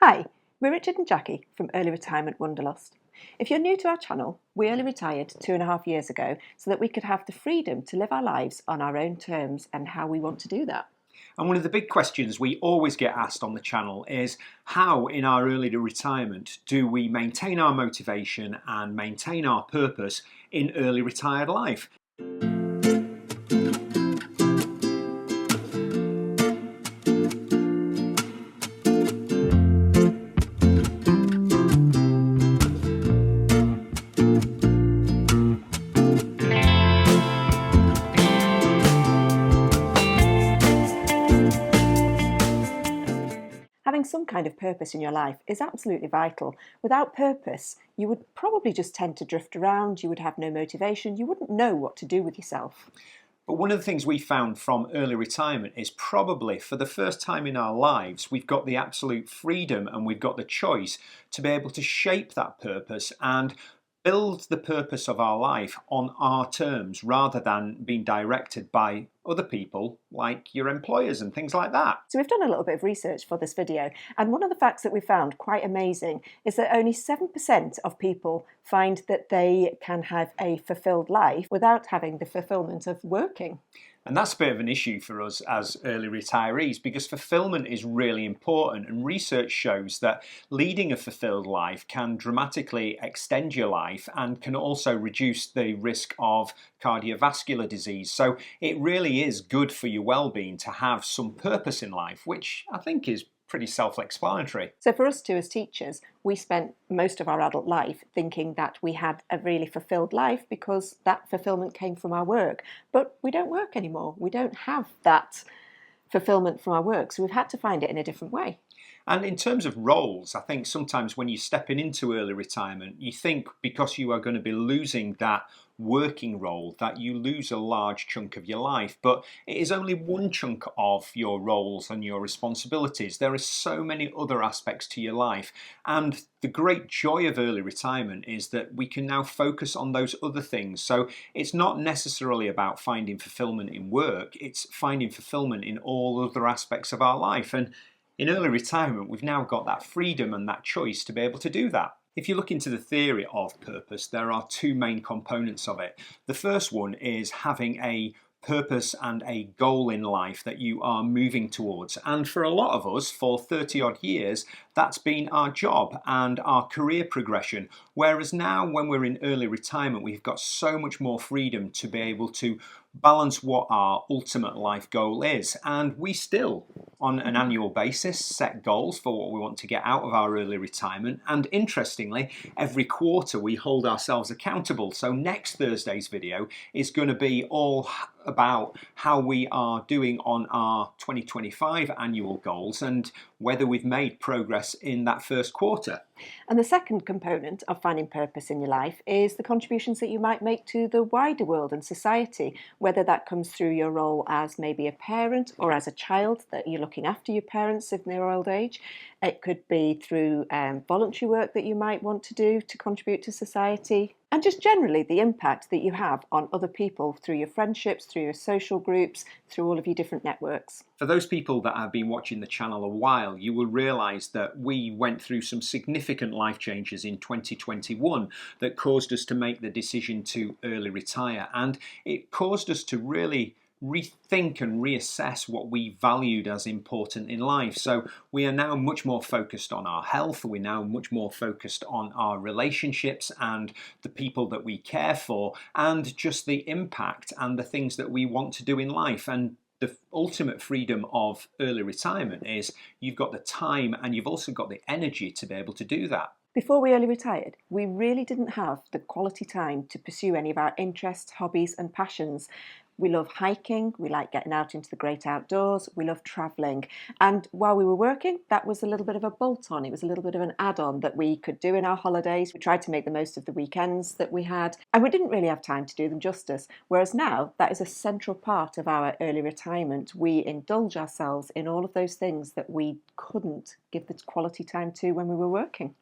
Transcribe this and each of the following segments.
Hi, we're Richard and Jackie from Early Retirement Wanderlust. If you're new to our channel, we early retired 2.5 years ago so that we could have the freedom to live our lives on our own terms and how we want to do that. And one of the big questions we always get asked on the channel is how, in our early retirement, do we maintain our motivation and maintain our purpose in early retired life? Having some kind of purpose in your life is absolutely vital. Without purpose, you would probably just tend to drift around, you would have no motivation, you wouldn't know what to do with yourself. But one of the things we found from early retirement is probably for the first time in our lives, we've got the absolute freedom and we've got the choice to be able to shape that purpose and build the purpose of our life on our terms rather than being directed by other people like your employers and things like that. So we've done a little bit of research for this video, and one of the facts that we found quite amazing is that only 7% of people find that they can have a fulfilled life without having the fulfillment of working. And that's a bit of an issue for us as early retirees because fulfillment is really important, and research shows that leading a fulfilled life can dramatically extend your life and can also reduce the risk of cardiovascular disease. So it really is good for your well-being to have some purpose in life, which I think is pretty self-explanatory. So for us too as teachers, we spent most of our adult life thinking that we had a really fulfilled life because that fulfillment came from our work. But we don't work anymore. We don't have that fulfillment from our work. So we've had to find it in a different way. And in terms of roles, I think sometimes when you're stepping into early retirement, you think because you are going to be losing that working role that you lose a large chunk of your life, but it is only one chunk of your roles and your responsibilities. There are so many other aspects to your life, and the great joy of early retirement is that we can now focus on those other things. So it's not necessarily about finding fulfillment in work, it's finding fulfillment in all other aspects of our life. And in early retirement, we've now got that freedom and that choice to be able to do that. If you look into the theory of purpose, there are two main components of it. The first one is having a purpose and a goal in life that you are moving towards. And for a lot of us, for 30 odd years, that's been our job and our career progression. Whereas now, when we're in early retirement, we've got so much more freedom to be able to balance what our ultimate life goal is. And we still, on an annual basis, set goals for what we want to get out of our early retirement. And interestingly, every quarter we hold ourselves accountable. So next Thursday's video is going to be all about how we are doing on our 2025 annual goals and whether we've made progress in that first quarter. And the second component of finding purpose in your life is the contributions that you might make to the wider world and society, whether that comes through your role as maybe a parent or as a child, that you're looking after your parents in their old age. It could be through voluntary work that you might want to do to contribute to society, and just generally the impact that you have on other people through your friendships, through your social groups, through all of your different networks. For those people that have been watching the channel a while, you will realise that we went through some significant life changes in 2021 that caused us to make the decision to early retire, and it caused us to really rethink and reassess what we valued as important in life. So we are now much more focused on our health, we're now much more focused on our relationships and the people that we care for, and just the impact and the things that we want to do in life. And the ultimate freedom of early retirement is you've got the time and you've also got the energy to be able to do that. Before we early retired, we really didn't have the quality time to pursue any of our interests, hobbies and passions. We love hiking, we like getting out into the great outdoors, we love travelling. And while we were working, that was a little bit of a bolt-on, it was a little bit of an add-on that we could do in our holidays. We tried to make the most of the weekends that we had, and we didn't really have time to do them justice. Whereas now, that is a central part of our early retirement. We indulge ourselves in all of those things that we couldn't give the quality time to when we were working.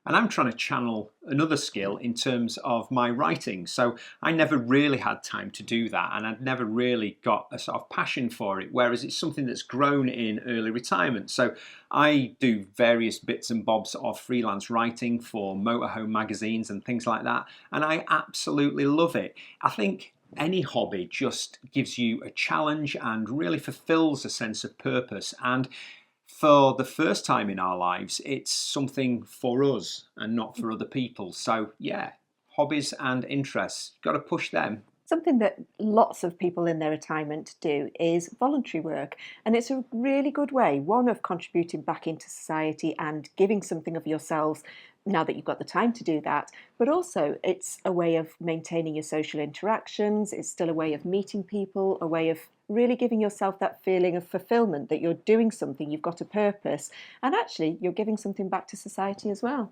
and I'm trying to channel another skill in terms of my writing. So I never really had time to do that, and I'd never really got a sort of passion for it, whereas it's something that's grown in early retirement. So I do various bits and bobs of freelance writing for motorhome magazines and things like that, and I absolutely love it. I think any hobby just gives you a challenge and really fulfills a sense of purpose. And for the first time in our lives, it's something for us and not for other people. So, yeah, hobbies and interests, got to push them. Something that lots of people in their retirement do is voluntary work. And it's a really good way, one, of contributing back into society and giving something of yourselves now that you've got the time to do that. But also, it's a way of maintaining your social interactions. It's still a way of meeting people, a way of really giving yourself that feeling of fulfillment that you're doing something, you've got a purpose, and actually you're giving something back to society as well.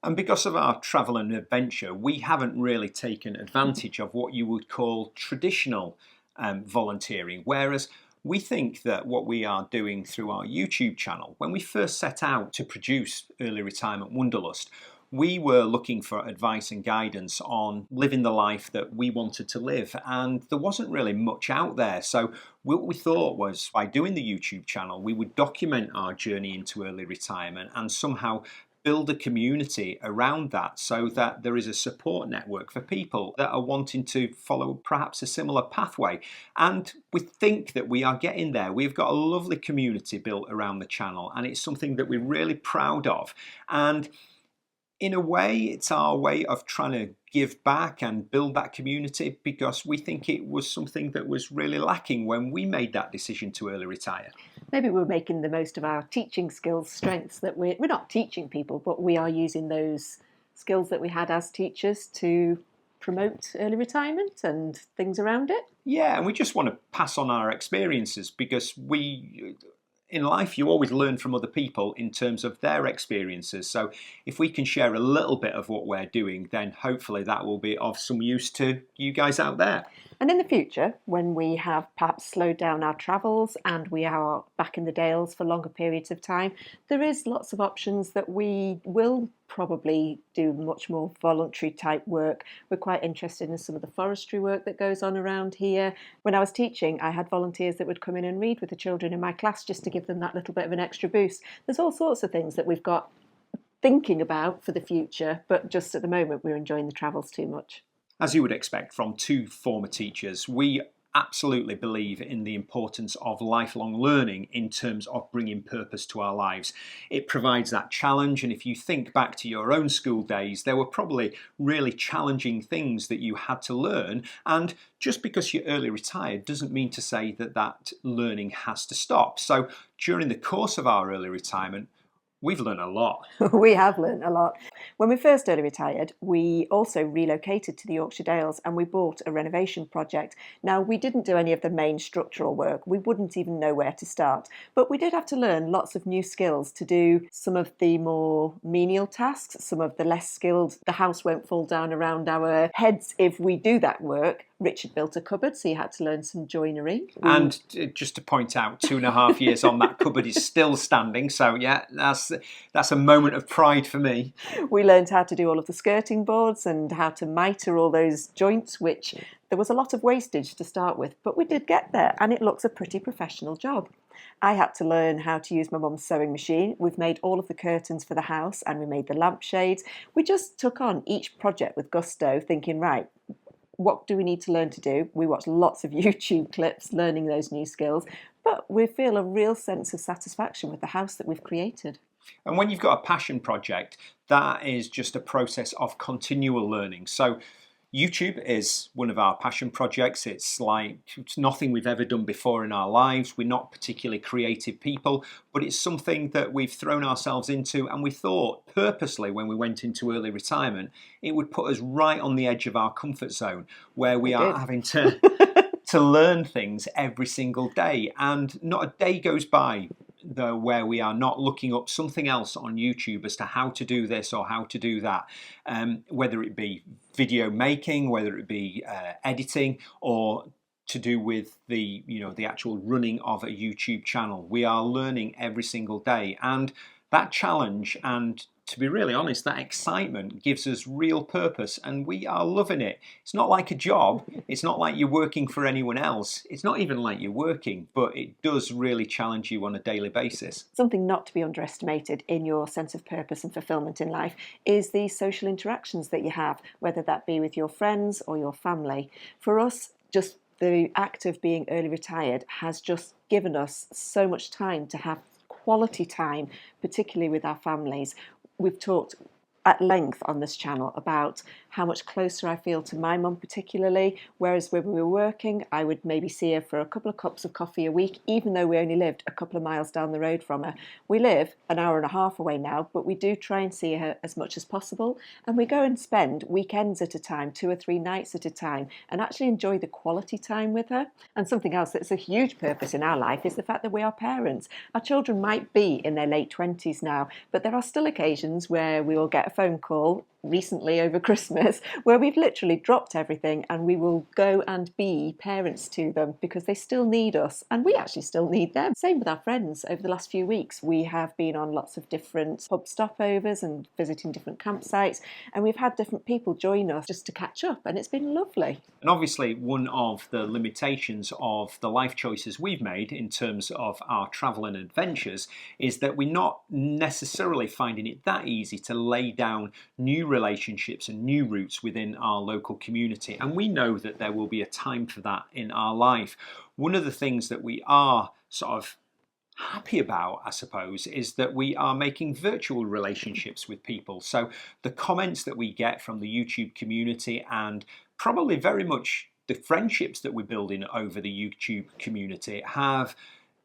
And because of our travel and adventure, we haven't really taken advantage of what you would call traditional volunteering. Whereas we think that what we are doing through our YouTube channel, when we first set out to produce Early Retirement Wanderlust, we were looking for advice and guidance on living the life that we wanted to live, and there wasn't really much out there. So what we thought was, by doing the YouTube channel, we would document our journey into early retirement and somehow build a community around that, so that there is a support network for people that are wanting to follow perhaps a similar pathway. And we think that we are getting there. We've got a lovely community built around the channel, and it's something that we're really proud of. And in a way, it's our way of trying to give back and build that community, because we think it was something that was really lacking when we made that decision to early retire. Maybe we're making the most of our teaching skills, strengths, that we're not teaching people, but we are using those skills that we had as teachers to promote early retirement and things around it. Yeah, and we just want to pass on our experiences, because in life, you always learn from other people in terms of their experiences. So if we can share a little bit of what we're doing, then hopefully that will be of some use to you guys out there. And in the future, when we have perhaps slowed down our travels and we are back in the Dales for longer periods of time, there is lots of options that we will probably do much more voluntary type work. We're quite interested in some of the forestry work that goes on around here. When I was teaching, I had volunteers that would come in and read with the children in my class just to give them that little bit of an extra boost. There's all sorts of things that we've got thinking about for the future, but just at the moment we're enjoying the travels too much. As you would expect from two former teachers, we absolutely believe in the importance of lifelong learning in terms of bringing purpose to our lives. It provides that challenge, and if you think back to your own school days, there were probably really challenging things that you had to learn, and just because you're early retired doesn't mean to say that that learning has to stop. So during the course of our early retirement, we've learned a lot. We have learned a lot. When we first early retired, we also relocated to the Yorkshire Dales and we bought a renovation project. Now, we didn't do any of the main structural work. We wouldn't even know where to start. But we did have to learn lots of new skills to do some of the more menial tasks, some of the less skilled. The house won't fall down around our heads if we do that work. Richard built a cupboard, so you had to learn some joinery. And just to point out, 2.5 years on, that cupboard is still standing. So yeah, that's a moment of pride for me. We learned how to do all of the skirting boards and how to mitre all those joints, which there was a lot of wastage to start with, but we did get there, and it looks a pretty professional job. I had to learn how to use my mum's sewing machine. We've made all of the curtains for the house and we made the lampshades. We just took on each project with gusto, thinking, right, what do we need to learn to do? We watched lots of YouTube clips learning those new skills, but we feel a real sense of satisfaction with the house that we've created. And when you've got a passion project, that is just a process of continual learning. So YouTube is one of our passion projects. It's nothing we've ever done before in our lives. We're not particularly creative people, but it's something that we've thrown ourselves into, and we thought purposely when we went into early retirement, it would put us right on the edge of our comfort zone, where we are having to learn things every single day, and not a day goes by where we are not looking up something else on YouTube as to how to do this or how to do that, whether it be video making, whether it be editing, or to do with the actual running of a YouTube channel. We are learning every single day, and that challenge and To be really honest, that excitement gives us real purpose and we are loving it. It's not like a job, it's not like you're working for anyone else, it's not even like you're working, but it does really challenge you on a daily basis. Something not to be underestimated in your sense of purpose and fulfillment in life is the social interactions that you have, whether that be with your friends or your family. For us, just the act of being early retired has just given us so much time to have quality time, particularly with our families. We've talked at length on this channel about how much closer I feel to my mum particularly, whereas when we were working I would maybe see her for a couple of cups of coffee a week, even though we only lived a couple of miles down the road from her. We live an hour and a half away now, but we do try and see her as much as possible, and we go and spend weekends at a time, 2 or 3 nights at a time, and actually enjoy the quality time with her. And something else that's a huge purpose in our life is the fact that we are parents. Our children might be in their late 20s now, but there are still occasions where we will get a phone call, recently over Christmas, where we've literally dropped everything and we will go and be parents to them because they still need us and we actually still need them. Same with our friends. Over the last few weeks we have been on lots of different pub stopovers and visiting different campsites, and we've had different people join us just to catch up, and it's been lovely. And obviously, one of the limitations of the life choices we've made in terms of our travel and adventures is that we're not necessarily finding it that easy to lay down new relationships and new routes within our local community. And we know that there will be a time for that in our life. One of the things that we are sort of happy about, I suppose, is that we are making virtual relationships with people. So the comments that we get from the YouTube community, and probably very much the friendships that we're building over the YouTube community, have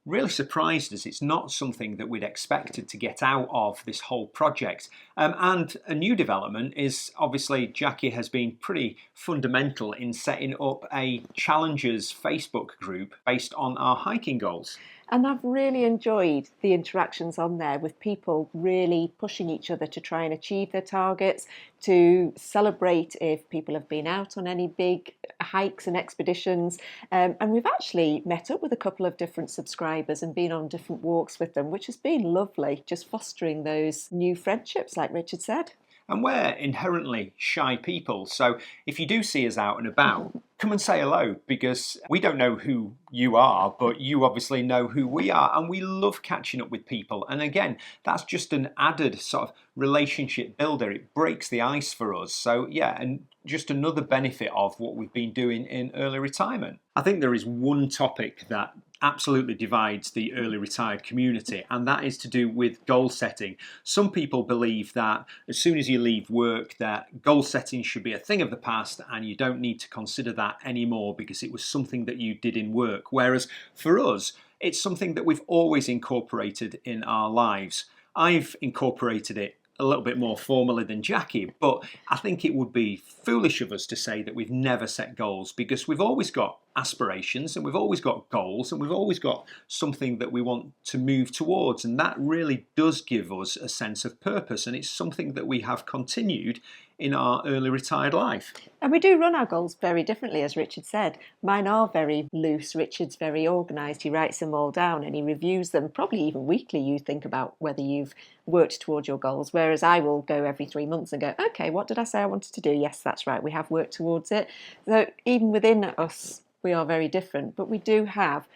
really surprised us. It's not something that we'd expected to get out of this whole project. And a new development is obviously Jackie has been pretty fundamental in setting up a challenges Facebook group based on our hiking goals. And I've really enjoyed the interactions on there with people really pushing each other to try and achieve their targets, to celebrate if people have been out on any big hikes and expeditions. And we've actually met up with a couple of different subscribers and been on different walks with them, which has been lovely, just fostering those new friendships, like Richard said. And we're inherently shy people, so if you do see us out and about, come and say hello, because we don't know who you are, but you obviously know who we are, and we love catching up with people. And again, that's just an added sort of relationship builder. It breaks the ice for us. So yeah, and just another benefit of what we've been doing in early retirement. I think there is one topic that absolutely divides the early retired community, and that is to do with goal setting. Some people believe that as soon as you leave work, that goal setting should be a thing of the past and you don't need to consider that anymore because it was something that you did in work. Whereas for us, it's something that we've always incorporated in our lives. I've incorporated it a little bit more formally than Jackie, but I think it would be foolish of us to say that we've never set goals, because we've always got aspirations and we've always got goals and we've always got something that we want to move towards, and that really does give us a sense of purpose, and it's something that we have continued in our early retired life. And we do run our goals very differently, as Richard said. Mine are very loose. Richard's very organised. He writes them all down and he reviews them, probably even weekly. You think about whether you've worked towards your goals, whereas I will go every 3 months and go, okay, what did I say I wanted to do? Yes, that's right, we have worked towards it. So even within us, we are very different, but we do have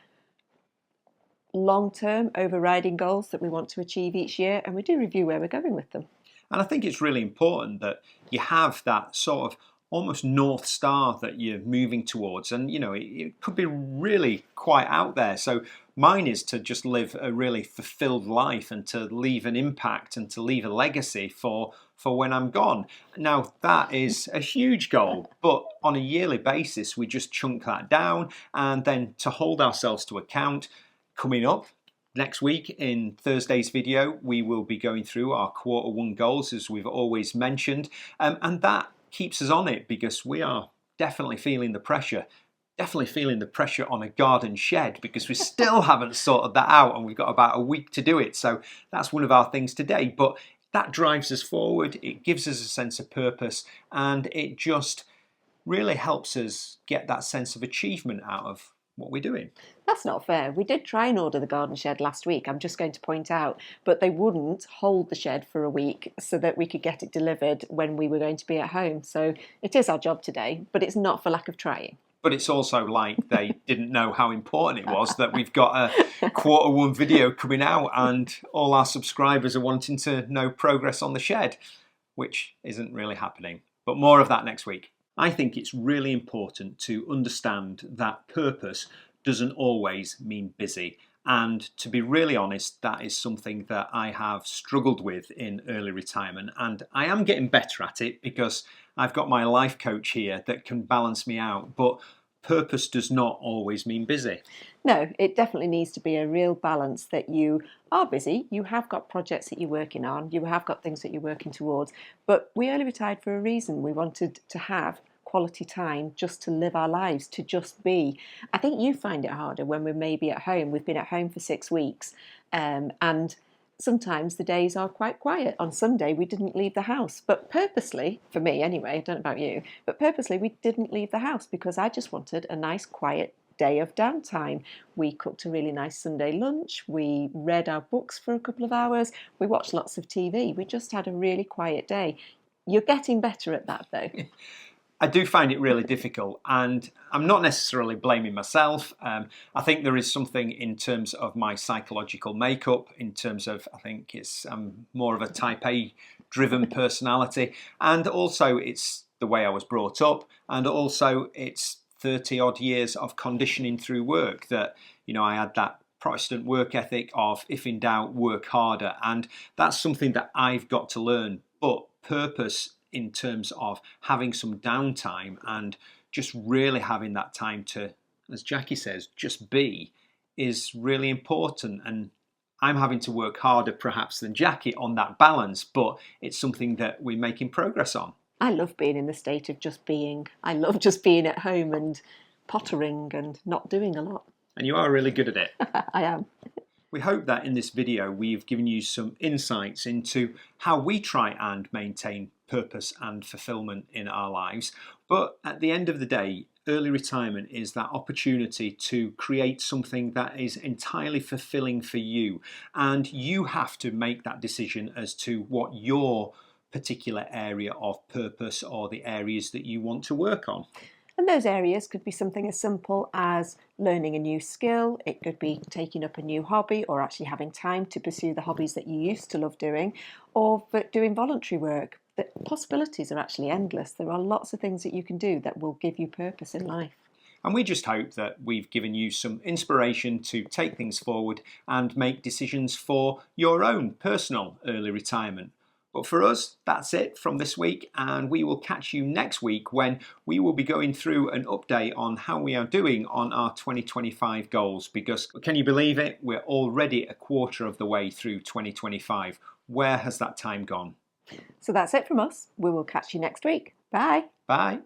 long-term overriding goals that we want to achieve each year, and we do review where we're going with them. And I think it's really important that you have that sort of almost North Star that you're moving towards. And, you know, it could be really quite out there. So mine is to just live a really fulfilled life and to leave an impact and to leave a legacy for when I'm gone. Now, that is a huge goal, but on a yearly basis, we just chunk that down, and then to hold ourselves to account. Coming up next week in Thursday's video, we will be going through our Q1 goals, as we've always mentioned, and that keeps us on it because we are definitely feeling the pressure. Definitely feeling the pressure on a garden shed because we still haven't sorted that out, and we've got about a week to do it. So that's one of our things today, but that drives us forward. It gives us a sense of purpose, and it just really helps us get that sense of achievement out of what we're doing. That's not fair. We did try and order the garden shed last week, I'm just going to point out, but they wouldn't hold the shed for a week so that we could get it delivered when we were going to be at home. So it is our job today, but it's not for lack of trying. But it's also like they didn't know how important it was that we've got a Q1 video coming out and all our subscribers are wanting to know progress on the shed, which isn't really happening. But more of that next week. I think it's really important to understand that purpose doesn't always mean busy. And to be really honest, that is something that I have struggled with in early retirement. And I am getting better at it because I've got my life coach here that can balance me out. But purpose does not always mean busy. No, it definitely needs to be a real balance that you are busy, you have got projects that you're working on, you have got things that you're working towards, but we early retired for a reason. We wanted to have quality time just to live our lives, to just be. I think you find it harder when we're maybe at home. We've been at home for 6 weeks, and sometimes the days are quite quiet. On Sunday, we didn't leave the house, but purposely, for me anyway, I don't know about you, but purposely we didn't leave the house because I just wanted a nice quiet day of downtime. We cooked a really nice Sunday lunch, we read our books for a couple of hours, we watched lots of TV. We just had a really quiet day. You're getting better at that though. I do find it really difficult, and I'm not necessarily blaming myself. I think there is something in terms of my psychological makeup, in terms of, I think I'm more of a type A driven personality, and also it's the way I was brought up, and also it's 30 odd years of conditioning through work that, I had that Protestant work ethic of, if in doubt, work harder, and that's something that I've got to learn. But purpose in terms of having some downtime and just really having that time to, as Jackie says, just be, is really important. And I'm having to work harder perhaps than Jackie on that balance, but it's something that we're making progress on. I love being in the state of just being. I love just being at home and pottering and not doing a lot. And you are really good at it. I am. We hope that in this video we've given you some insights into how we try and maintain purpose and fulfillment in our lives. But at the end of the day, early retirement is that opportunity to create something that is entirely fulfilling for you. And you have to make that decision as to what your particular area of purpose or the areas that you want to work on. And those areas could be something as simple as learning a new skill. It could be taking up a new hobby or actually having time to pursue the hobbies that you used to love doing, or doing voluntary work. The possibilities are actually endless. There are lots of things that you can do that will give you purpose in life. And we just hope that we've given you some inspiration to take things forward and make decisions for your own personal early retirement. But for us, that's it from this week, and we will catch you next week when we will be going through an update on how we are doing on our 2025 goals, because can you believe it? We're already a quarter of the way through 2025. Where has that time gone? So that's it from us. We will catch you next week. Bye. Bye.